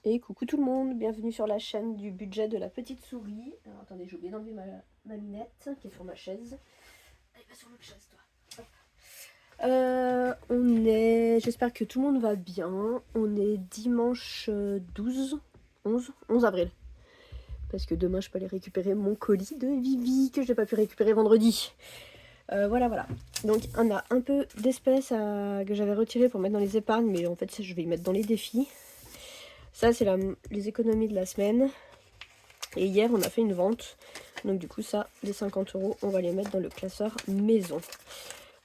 Et coucou tout le monde, bienvenue sur la chaîne du budget de la petite souris. Alors attendez, j'ai oublié d'enlever ma minette qui est sur ma chaise. Allez, va sur l'autre chaise toi. Hop. J'espère que tout le monde va bien. On est dimanche 11 avril. Parce que demain je peux aller récupérer mon colis de Vivi que je n'ai pas pu récupérer vendredi. Voilà. Donc on a un peu d'espèces que j'avais retiré pour mettre dans les épargnes, mais en fait je vais y mettre dans les défis. Ça c'est les économies de la semaine. Et hier on a fait une vente. Donc du coup ça, les 50 €, on va les mettre dans le classeur maison.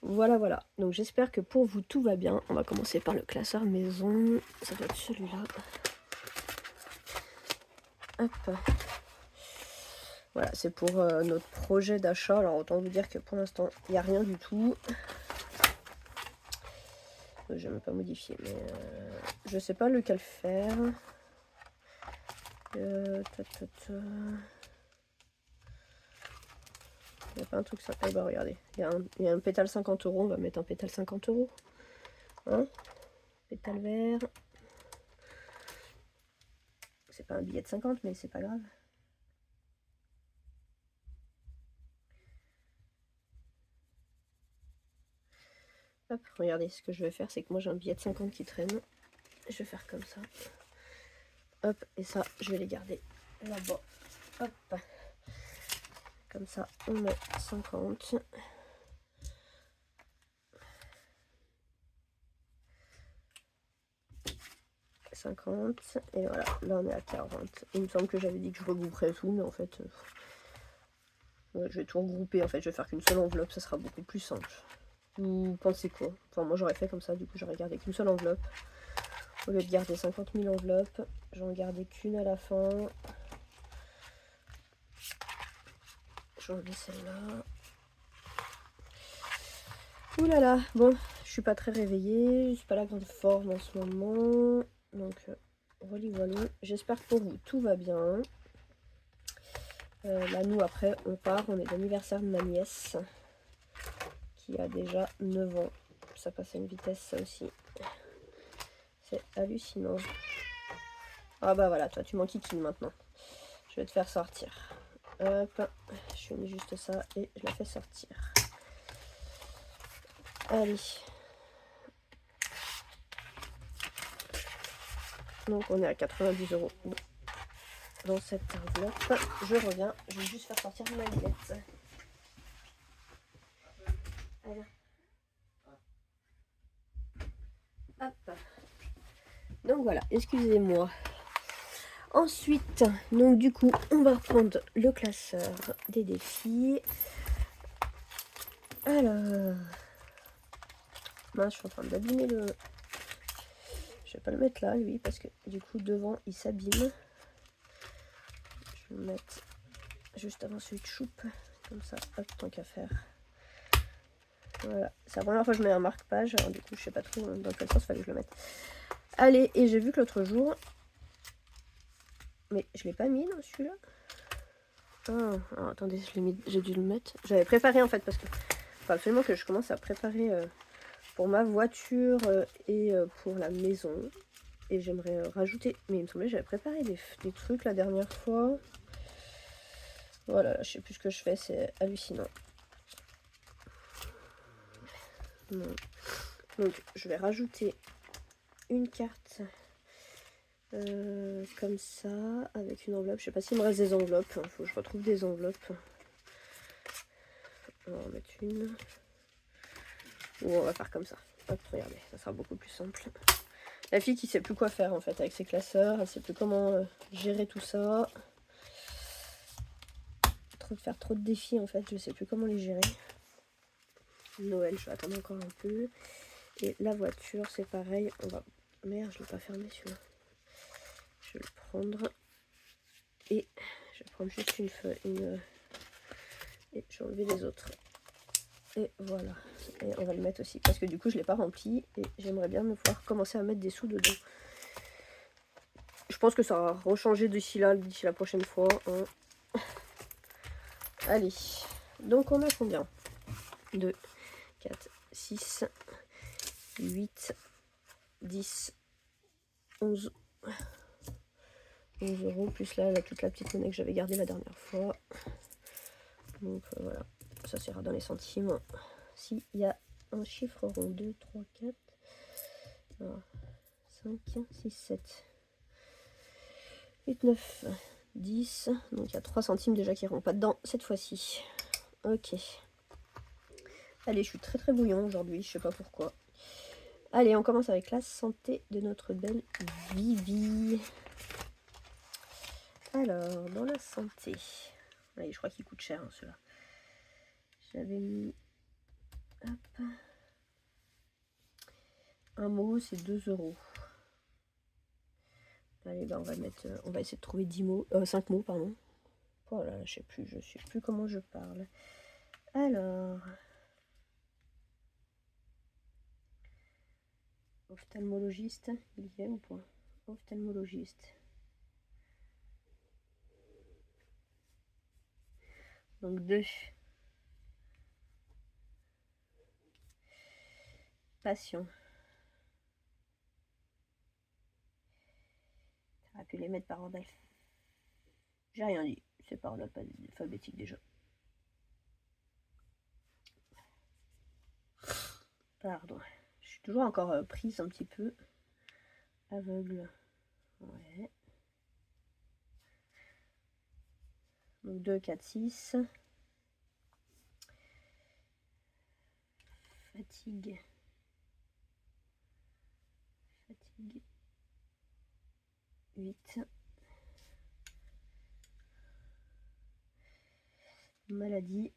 Voilà. Donc j'espère que pour vous tout va bien. On va commencer par le classeur maison. Ça doit être celui-là. Hop. Voilà, c'est pour notre projet d'achat. Alors autant vous dire que pour l'instant, il n'y a rien du tout. Je n'ai même pas modifié, mais je sais pas lequel faire. Il n'y a pas un truc ça. Ah bah regardez, il y a un pétale 50 €. On va mettre un pétale 50 €. Hein, pétale vert. C'est pas un billet de 50, mais c'est pas grave. Hop, regardez, ce que je vais faire, c'est que moi j'ai un billet de 50 qui traîne. Je vais faire comme ça. Hop, et ça, je vais les garder là-bas. Hop. Comme ça, on met 50. Et voilà, là on est à 40. Il me semble que j'avais dit que je regrouperais tout, mais en fait, ouais, je vais tout regrouper. En fait, je vais faire qu'une seule enveloppe, ça sera beaucoup plus simple. Vous pensez quoi? Enfin, moi j'aurais fait comme ça, du coup j'aurais gardé qu'une seule enveloppe. Au lieu de garder 50 000 enveloppes, j'en gardais qu'une à la fin. J'en mets celle-là. Ouh là là, bon, je suis pas très réveillée, je suis pas la grande forme en ce moment. Donc, voilà. J'espère que pour vous tout va bien. Là, nous, après, on part. On est l'anniversaire de ma nièce qui a déjà 9 ans. Ça passe à une vitesse, ça aussi. C'est hallucinant. Ah bah voilà, toi, tu m'enquiquines maintenant. Je vais te faire sortir. Hop, je mets juste ça et je la fais sortir. Allez. Donc, on est à 90 € dans cette enveloppe. Je reviens, je vais juste faire sortir ma lunette. Allez. Hop. Donc voilà, excusez-moi. Ensuite, donc du coup, on va reprendre le classeur des défis. Alors, mince, je suis en train d'abîmer le... Je vais pas le mettre là, lui, parce que du coup, devant, il s'abîme. Je vais le mettre juste avant celui de choupe. Comme ça, hop, tant qu'à faire. Voilà, c'est la première fois que je mets un marque-page, alors du coup, je sais pas trop dans quel sens il fallait que je le mette. Allez, et j'ai vu que l'autre jour... Mais je l'ai pas mis dans celui-là. Ah, attendez, j'ai dû le mettre. J'avais préparé en fait, parce que faut absolument que je commence à préparer pour ma voiture et pour la maison. Et j'aimerais rajouter... Mais il me semblait que j'avais préparé des trucs la dernière fois. Voilà, je sais plus ce que je fais, c'est hallucinant. Donc je vais rajouter une carte comme ça, avec une enveloppe. Je sais pas s'il me reste des enveloppes. Il faut que je retrouve des enveloppes. On va en mettre une. Ou on va faire comme ça. Hop, regardez, ça sera beaucoup plus simple. La fille qui sait plus quoi faire en fait avec ses classeurs, elle sait plus comment gérer tout ça. Faire trop de défis en fait, je sais plus comment les gérer. Noël, je vais attendre encore un peu. Et la voiture, c'est pareil. On va... Merde, je l'ai pas fermé celui-là. Je vais le prendre. Et je vais prendre juste une feuille. Et je vais enlever les autres. Et voilà. Et on va le mettre aussi. Parce que du coup, je ne l'ai pas rempli. Et j'aimerais bien me pouvoir commencer à mettre des sous dedans. Je pense que ça va rechanger d'ici la prochaine fois. Hein. Allez. Donc on a combien? 2, 4, 6, 8, 10, 11, 11 € plus là, toute la petite monnaie que j'avais gardée la dernière fois. Donc voilà, ça sera dans les centimes. S'il y a un chiffre rond, 2, 3, 4, 5, 6, 7, 8, 9, 10. Donc il y a 3 centimes déjà qui ne rentrent pas dedans cette fois-ci. Ok. Allez, je suis très bouillon aujourd'hui, je sais pas pourquoi. Allez, on commence avec la santé de notre belle Vivi. Alors, dans la santé. Allez, je crois qu'il coûte cher, hein, ceux-là. J'avais mis... Hop. Un mot, c'est 2 €. Allez, bah, on va essayer de trouver 10 mots, 5 mots, pardon. Oh là, je sais plus comment je parle. Alors... Ophtalmologiste, il y est ou pas? Ophtalmologiste. Donc 2. Patient. On aurait pu les mettre par ordre. J'ai rien dit. C'est par ordre alphabétique déjà. Pardon. Je suis toujours encore prise un petit peu. Aveugle. Ouais. Donc 2, 4, 6. Fatigue. Fatigue. 8. Maladie.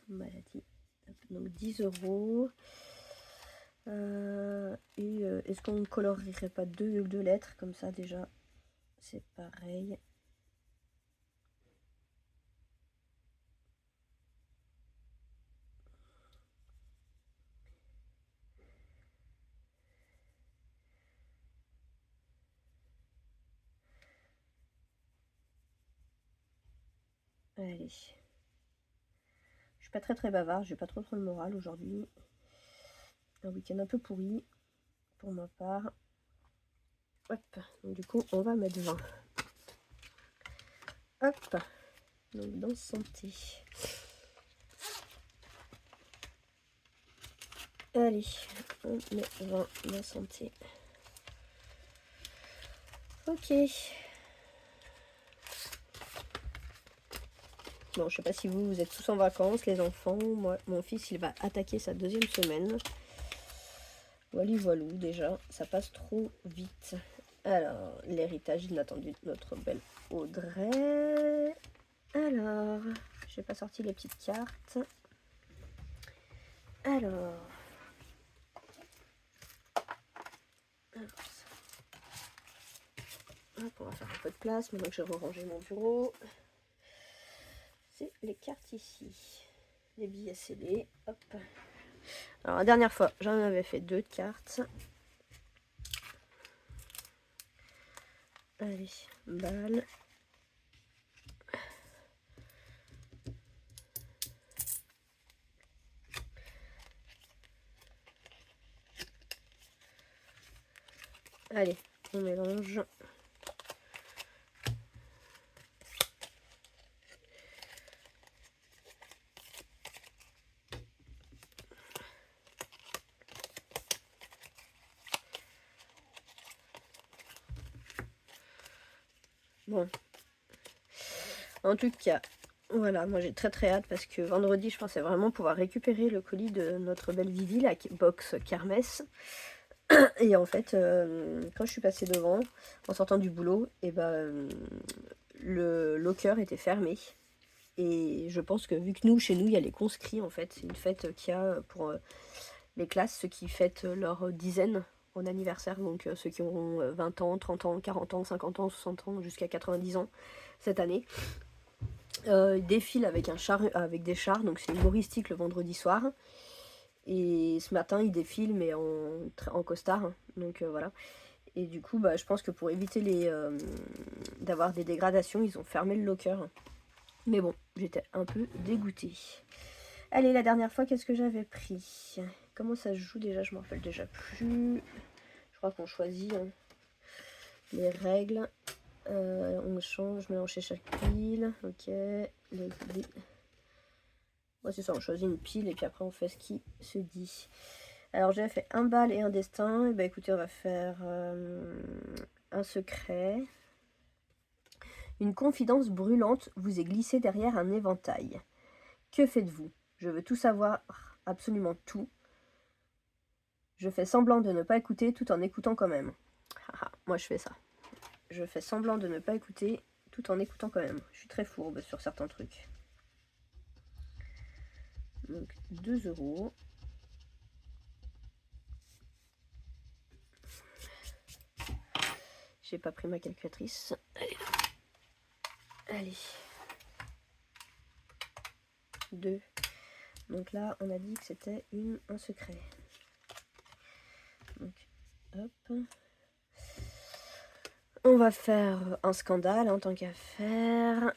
Maladie. Donc 10 €. Et est-ce qu'on ne colorerait pas deux lettres comme ça déjà? C'est pareil. Allez. Je suis pas très bavard, j'ai pas trop le moral aujourd'hui. Un week-end un peu pourri pour ma part. Hop, donc du coup on va mettre 20. Hop, donc dans santé. Allez, on met 20 dans santé. Ok. Bon, je sais pas si vous êtes tous en vacances, les enfants. Moi, mon fils, il va attaquer sa 2e semaine. Voilou, déjà, ça passe trop vite. Alors, l'héritage inattendu de notre belle Audrey. Alors, j'ai pas sorti les petites cartes. Alors hop, on va faire un peu de place maintenant que j'ai rangé mon bureau. C'est les cartes ici. Les billets scellés. Hop. Alors la dernière fois, j'en avais fait 2 de cartes. Allez, balle. Allez, on mélange. Bon. En tout cas, voilà, moi j'ai très hâte parce que vendredi, je pensais vraiment pouvoir récupérer le colis de notre belle Vivi, la box Kermesse. Et en fait, quand je suis passée devant, en sortant du boulot, et le locker était fermé. Et je pense que vu que nous, chez nous, il y a les conscrits, en fait, c'est une fête qu'il y a pour les classes, ceux qui fêtent leur dizaine en anniversaire, donc ceux qui auront 20 ans, 30 ans, 40 ans, 50 ans, 60 ans, jusqu'à 90 ans cette année. Ils défilent avec des chars, donc c'est humoristique le vendredi soir. Et ce matin, ils défilent, mais en costard, donc voilà. Et du coup, je pense que pour éviter d'avoir des dégradations, ils ont fermé le locker. Mais bon, j'étais un peu dégoûtée. Allez, la dernière fois, qu'est-ce que j'avais pris? comment ça se joue déjà, je me rappelle déjà plus. Je crois qu'on choisit hein, les règles. On change, mélange chez chaque pile. Ok. Ouais, c'est ça, on choisit une pile et puis après on fait ce qui se dit. Alors j'avais fait un bal et un destin. Et bah écoutez, on va faire un secret. Une confidence brûlante vous est glissée derrière un éventail. Que faites-vous? Je veux tout savoir, absolument tout. Je fais semblant de ne pas écouter tout en écoutant quand même. Moi je fais ça. Je fais semblant de ne pas écouter tout en écoutant quand même. Je suis très fourbe sur certains trucs. Donc 2 €. J'ai pas pris ma calculatrice. Allez. Allez. 2. Donc là, on a dit que c'était un secret. Donc, hop. On va faire un scandale en tant qu'à faire.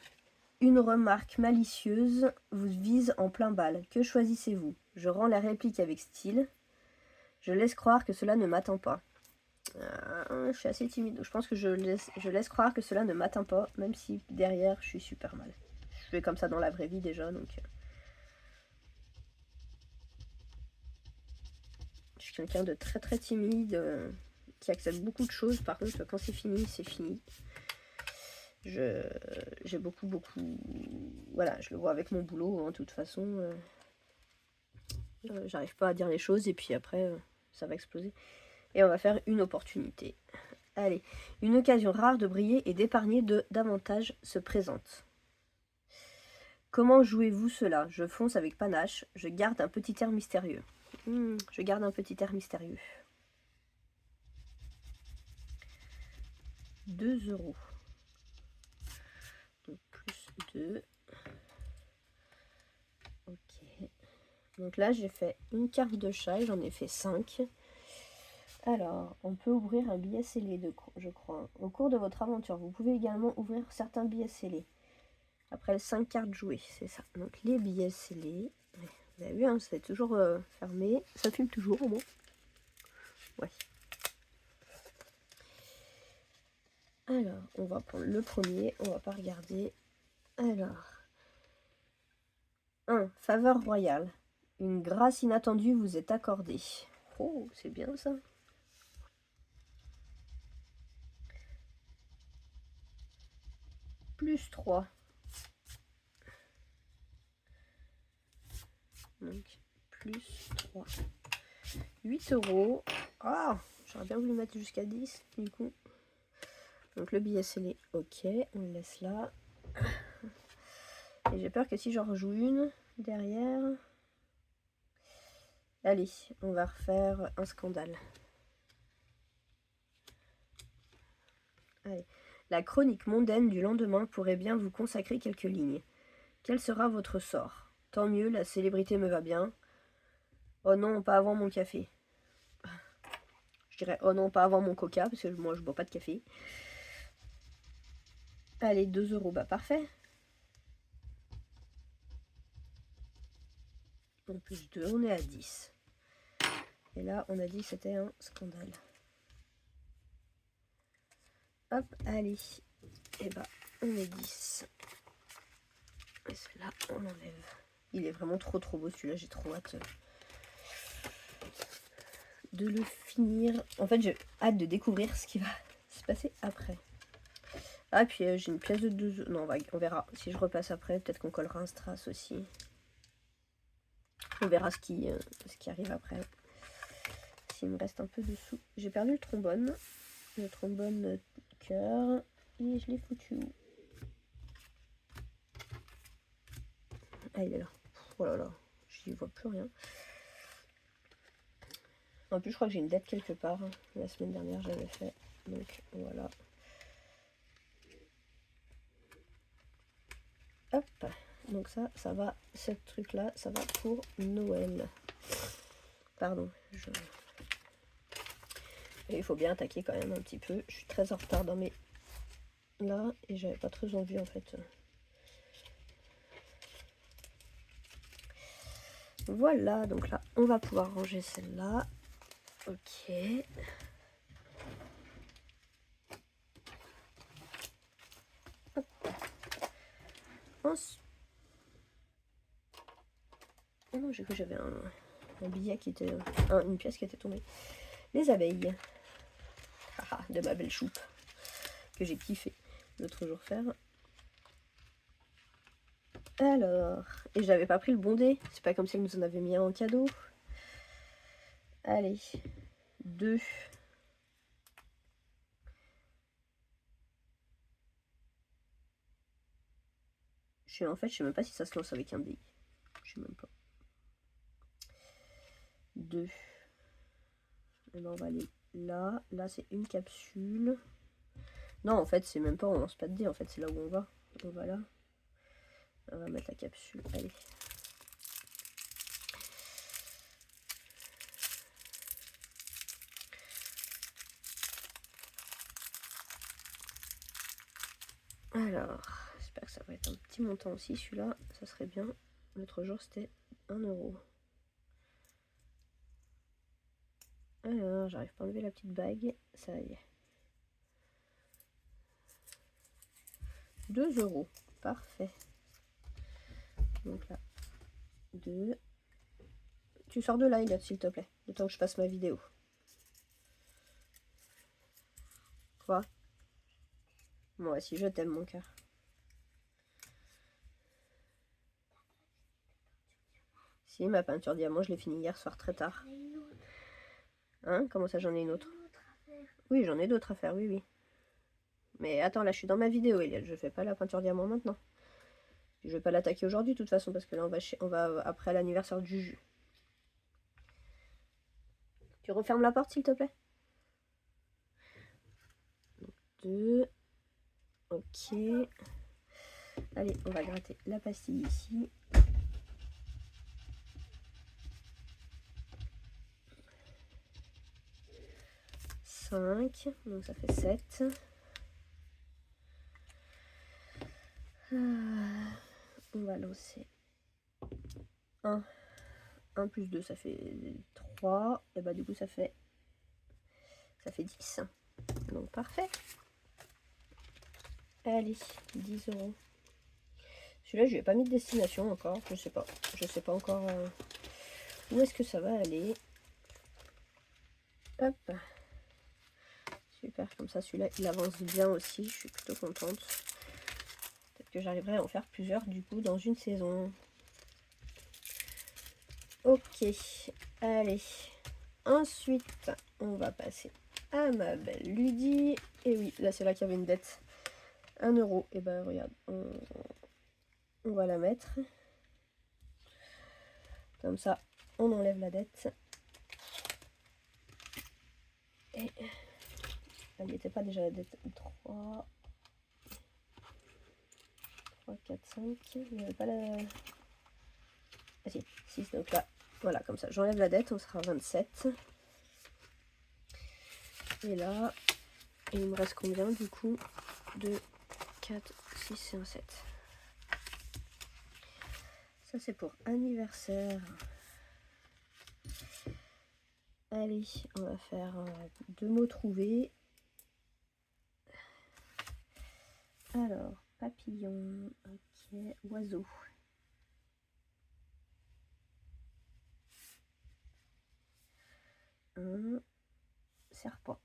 Une remarque malicieuse vous vise en plein bal. Que choisissez-vous? Je rends la réplique avec style. Je laisse croire que cela ne m'atteint pas. Je suis assez timide. Je pense que je laisse croire que cela ne m'atteint pas, même si derrière je suis super mal. Je fais comme ça dans la vraie vie déjà, donc... Je suis quelqu'un de très très timide, qui accepte beaucoup de choses. Par contre, quand c'est fini, c'est fini. J'ai beaucoup... Voilà, je le vois avec mon boulot, hein, de toute façon. J'arrive pas à dire les choses et puis après, ça va exploser. Et on va faire une opportunité. Allez, une occasion rare de briller et d'épargner davantage se présente. Comment jouez-vous cela? Je fonce avec panache, je garde un petit air mystérieux. Je garde un petit air mystérieux. 2 €. Donc plus 2. Ok. Donc là, j'ai fait une carte de chat et j'en ai fait 5. Alors, on peut ouvrir un billet scellé, je crois. Au cours de votre aventure, vous pouvez également ouvrir certains billets scellés. Après les 5 cartes jouées, c'est ça. Donc les billets scellés. Vous avez vu, hein, c'est toujours fermé. Ça fume toujours au moins. Ouais. Alors, on va prendre le premier. On va pas regarder. Alors. 1. Faveur royale. Une grâce inattendue vous est accordée. Oh, c'est bien ça. Plus 3. Donc, plus 3. 8 €. Ah, j'aurais bien voulu mettre jusqu'à 10, du coup. Donc, le billet scellé, ok, on le laisse là. Et j'ai peur que si j'en rejoue une derrière... Allez, on va refaire un scandale. Allez. La chronique mondaine du lendemain pourrait bien vous consacrer quelques lignes. Quel sera votre sort? Tant mieux, la célébrité me va bien. Oh non, pas avant mon café. Je dirais oh non, pas avant mon coca, parce que moi je bois pas de café. Allez, 2 €, bah parfait. En plus 2, on est à 10. Et là, on a dit que c'était un scandale. Hop, allez. Et bah, on est 10. Et celui-là, on l'enlève. Il est vraiment trop beau celui-là, j'ai trop hâte de le finir. En fait, j'ai hâte de découvrir ce qui va se passer après. Ah, puis j'ai une pièce de 2 €. Non, on verra. Si je repasse après, peut-être qu'on collera un strass aussi. On verra ce qui arrive après. S'il me reste un peu de sous. J'ai perdu le trombone. Le trombone cœur. Et je l'ai foutu où? Ah, il est là. Oh là là, j'y vois plus rien. En plus, je crois que j'ai une dette quelque part. La semaine dernière, j'avais fait. Donc, voilà. Hop. Donc ça va. Ce truc-là, ça va pour Noël. Pardon. Et il faut bien attaquer quand même un petit peu. Je suis très en retard dans mes... Là, et j'avais pas très envie, en fait. Voilà, donc là, on va pouvoir ranger celle-là. Ok. Hop. Ensuite... Oh non, j'ai cru que j'avais un billet qui était... une pièce qui était tombée. Les abeilles. De ma belle choupe. Que j'ai kiffé l'autre jour faire. Alors... Et j'avais pas pris le bon dé. C'est pas comme si elle nous en avait mis un en cadeau. Allez. 2. En fait, je sais même pas si ça se lance avec un dé. Je sais même pas. 2. Et ben on va aller là. Là, c'est une capsule. Non, en fait, c'est même pas, on lance pas de dé. En fait, c'est là où on va. On va là. On va mettre la capsule. Allez. Alors, j'espère que ça va être un petit montant aussi. Celui-là, ça serait bien. L'autre jour, c'était 1 €. Alors, j'arrive pas à enlever la petite bague. Ça y est. 2 €. Parfait. Donc là, 2. Tu sors de là, Elliot, s'il te plaît. Le temps que je fasse ma vidéo. Quoi? Moi aussi, je t'aime, mon cœur. Si, ma peinture diamant, je l'ai finie hier soir très tard. Hein? Comment ça, j'en ai une autre? Oui, j'en ai d'autres à faire, oui, oui. Mais attends, là, je suis dans ma vidéo, Elliot. Je fais pas la peinture diamant maintenant. Je vais pas l'attaquer aujourd'hui, de toute façon, parce que là, on va après l'anniversaire du jus. Tu refermes la porte, s'il te plaît? 2. Ok. Allez, on va gratter la pastille ici. Donc ça fait 7. On va lancer 1. 1 plus 2, ça fait 3. Et bah du coup ça fait 10. Donc parfait. Allez, 10 €. Celui-là, je lui ai pas mis de destination encore. Je sais pas. Je sais pas encore où est-ce que ça va aller. Hop. Super, comme ça celui-là il avance bien aussi, je suis plutôt contente. Peut-être que j'arriverai à en faire plusieurs du coup dans une saison. Ok, allez. Ensuite, on va passer à ma belle Ludie. Et oui, là c'est là qu'il y avait une dette. 1 €. Et ben regarde, on va la mettre. Comme ça, on enlève la dette. Et elle n'y était pas déjà la dette. 3, 4, 5. Il n'y avait pas la... Ah si, 6. Donc là, voilà, comme ça, j'enlève la dette, on sera 27. Et là, il me reste combien du coup? 2, 4, 6 et un 7. Ça c'est pour anniversaire. Allez, on va faire 2 mots trouvés. Alors, papillon, ok, oiseau. Un serpent.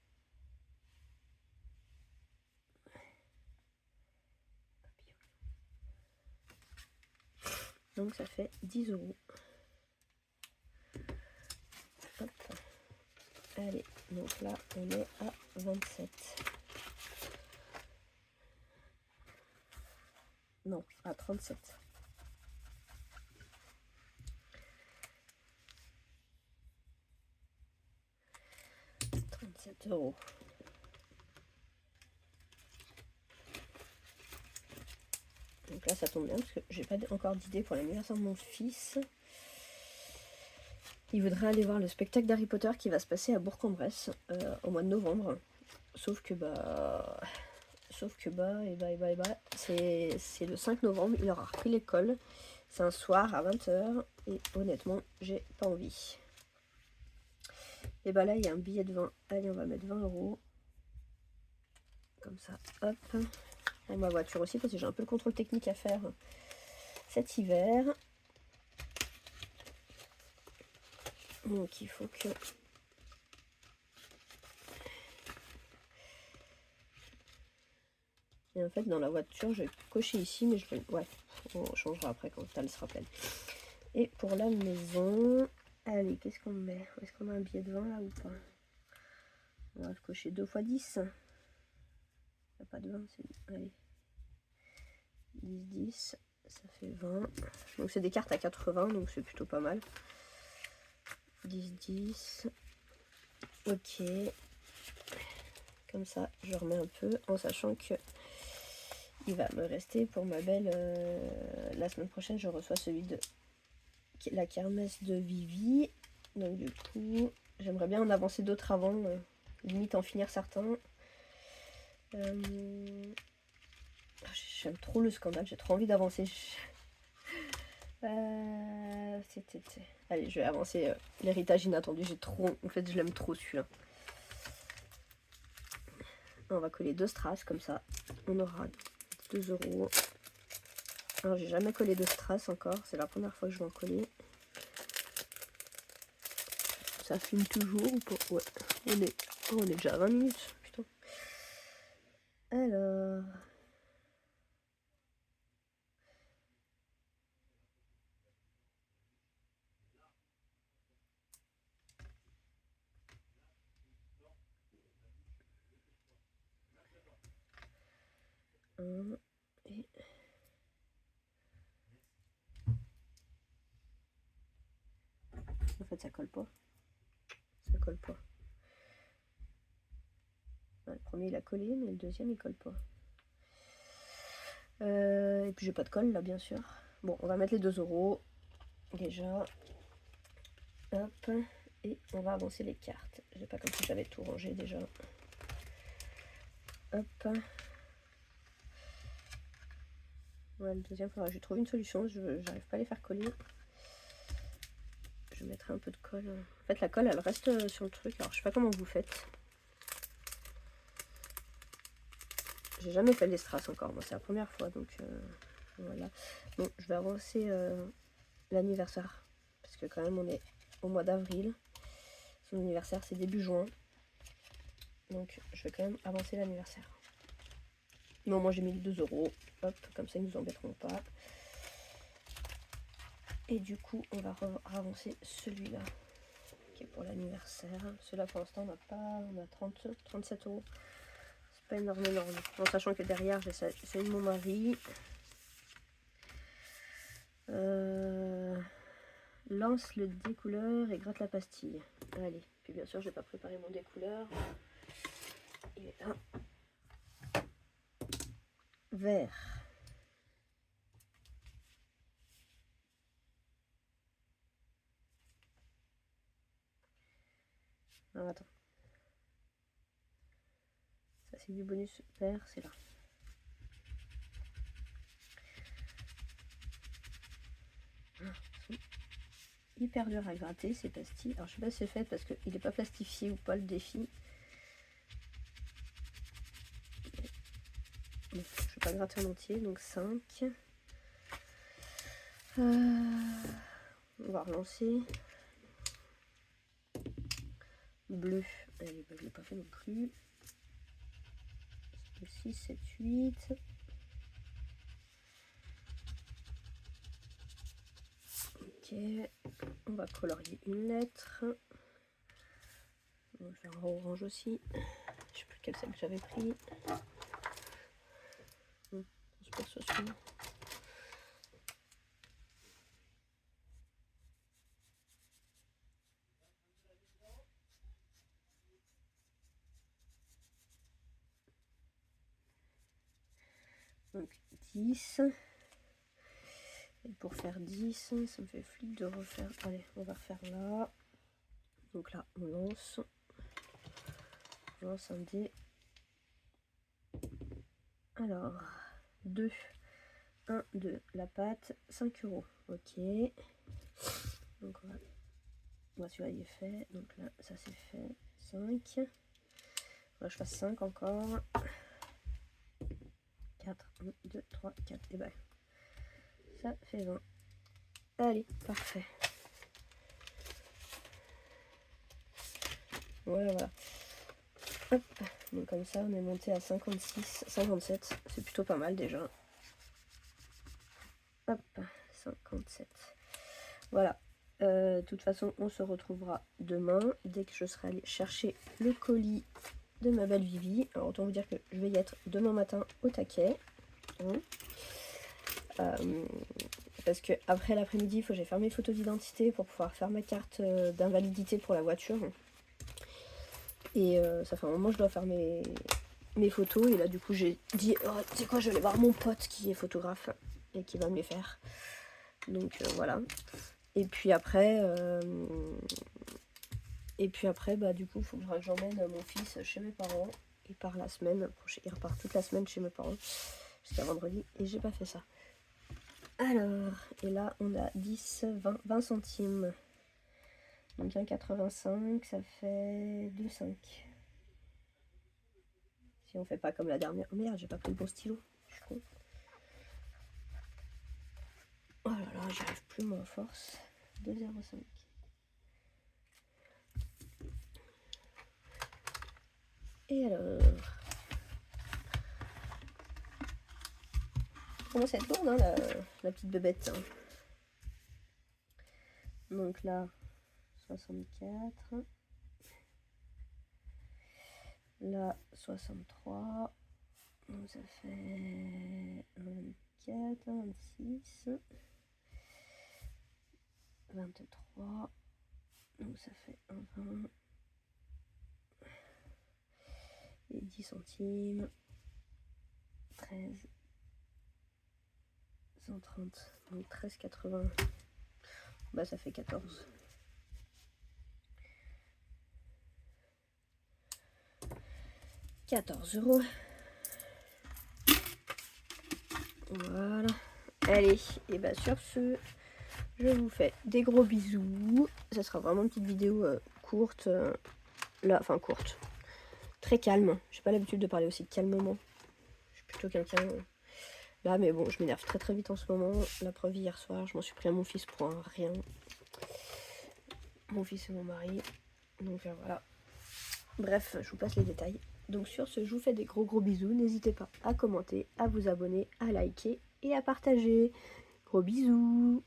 Donc ça fait 10 €. Hop. Allez, donc là on est à 27. Non, à 37. €. Donc là ça tombe bien parce que j'ai pas encore d'idée pour l'anniversaire de mon fils. Il voudrait aller voir le spectacle d'Harry Potter qui va se passer à Bourg-en-Bresse au mois de novembre. Sauf que c'est le 5 novembre, il aura repris l'école. C'est un soir à 20 h. Et honnêtement, j'ai pas envie. Et bah là, il y a un billet de 20. Allez, on va mettre 20 €. Comme ça, hop. Et ma voiture aussi, parce que j'ai un peu le contrôle technique à faire cet hiver. Donc il faut que... Et en fait, dans la voiture, je vais cocher ici, mais je vais... Ouais, on changera après quand elle sera pleine. Et pour la maison... Allez, qu'est-ce qu'on met? Est-ce qu'on a un billet de 20 là ou pas? On va le cocher 2 x 10. Il n'y a pas de 20, c'est... Allez. 10, 10, ça fait 20. Donc c'est des cartes à 80, donc c'est plutôt pas mal. 10, 10. Ok. Comme ça, je remets un peu, en sachant que il va me rester pour ma belle... la semaine prochaine, je reçois celui de la kermesse de Vivi. Donc du coup, j'aimerais bien en avancer d'autres avant, limite en finir certains. J'aime trop le scandale, j'ai trop envie d'avancer. Allez, je vais avancer l'héritage inattendu. J'ai trop... En fait, je l'aime trop celui-là. On va coller 2 strass comme ça. On aura 2 €. Alors, j'ai jamais collé de strass encore. C'est la première fois que je vais en coller. Ça fume toujours ou pas? Ouais. On est déjà à 20 minutes. Putain. Alors... Et... En fait, ça colle pas. Ça colle pas. Le premier, il a collé, mais le deuxième, il colle pas. Et puis, j'ai pas de colle, là, bien sûr. Bon, on va mettre les 2 €. Déjà. Hop. Et on va avancer les cartes. J'ai pas comme si j'avais tout rangé déjà. Hop. Ouais, le deuxième, faudra que je trouve une solution. J'arrive pas à les faire coller. Je mettrai un peu de colle. En fait, la colle, elle reste sur le truc. Alors, je sais pas comment vous faites. J'ai jamais fait les strass encore. Moi, c'est la première fois. Donc, voilà. Bon, je vais avancer l'anniversaire. Parce que quand même, on est au mois d'avril. Son anniversaire, c'est début juin. Donc, je vais quand même avancer l'anniversaire. Non, moi, j'ai mis les 2 €. Hop, comme ça, ils nous embêteront pas. Et du coup, on va avancer celui-là, qui est pour l'anniversaire. Celui-là, pour l'instant, on a 37 €. C'est pas énorme. En sachant que derrière, j'ai celui de mon mari. Lance le découleur et gratte la pastille. Allez, puis bien sûr, je n'ai pas préparé mon découleur. Il est là. Vert. Non, attends. Ça, c'est du bonus vert, c'est là. Hyper dur à gratter ces pastilles. Alors je sais pas si c'est fait parce qu'il n'est pas plastifié ou pas le défi. Bon, je vais pas gratter en entier, donc 5. On va relancer. Bleu. Allez, je l'ai pas fait non plus. 6, 7, 8. Ok. On va colorier une lettre. On va faire un orange aussi. Je sais plus quel c'est que j'avais pris. Donc 10. Et pour faire 10, ça me fait flip de refaire. Allez, on va refaire là. Donc là, on lance. On lance un dé. Alors, 2. 1, 2. La pâte, 5 €. Ok. Donc voilà, celui-là il est fait. Donc là, ça c'est fait. 5. Là, je fasse 5 encore. 4, 1, 2, 3, 4. Et ben, ça fait 20. Allez, parfait. Voilà. Hop. Donc comme ça, on est monté à 56, 57. C'est plutôt pas mal déjà. Hop, 57. Voilà. De toute façon, on se retrouvera demain, dès que je serai allée chercher le colis de ma belle Vivi. Alors autant vous dire que je vais y être demain matin au taquet. Parce que après l'après-midi, il faut que j'aille faire mes photos d'identité pour pouvoir faire ma carte d'invalidité pour la voiture. Et ça fait un moment que je dois faire mes photos. Et là, du coup, j'ai dit, oh, tu sais quoi, je vais aller voir mon pote qui est photographe et qui va me les faire. Donc voilà. Et puis après, bah, du coup, il faudra que j'emmène mon fils chez mes parents. Il part la semaine, il repart toute la semaine chez mes parents jusqu'à vendredi. Et j'ai pas fait ça. Alors, et là, on a 10, 20 centimes. Donc 1,85, ça fait 2,5. Si on fait pas comme la dernière. Oh merde, j'ai pas pris le bon stylo. Je suis con. Oh là là, j'y arrive plus moi à force. 2,05. Et alors, commence à être lourde, hein, la petite bébête. Hein. Donc là, 64. Là, 63. Donc ça fait 24, 26. 23. Donc ça fait 20. Et 10 centimes. 13. 130. Donc 13,80. Bah ça fait 14. €14. Voilà. Allez, et bah sur ce, je vous fais des gros bisous. Ça sera vraiment une petite vidéo courte. Là, enfin courte. Très calme. J'ai pas l'habitude de parler aussi calmement. Je suis plutôt quelqu'un là, mais bon, je m'énerve très très vite en ce moment. La preuve, hier soir, je m'en suis pris à mon fils pour un rien. Mon fils et mon mari. Donc voilà. Bref, je vous passe les détails. Donc sur ce, je vous fais des gros bisous. N'hésitez pas à commenter, à vous abonner, à liker et à partager. Gros bisous.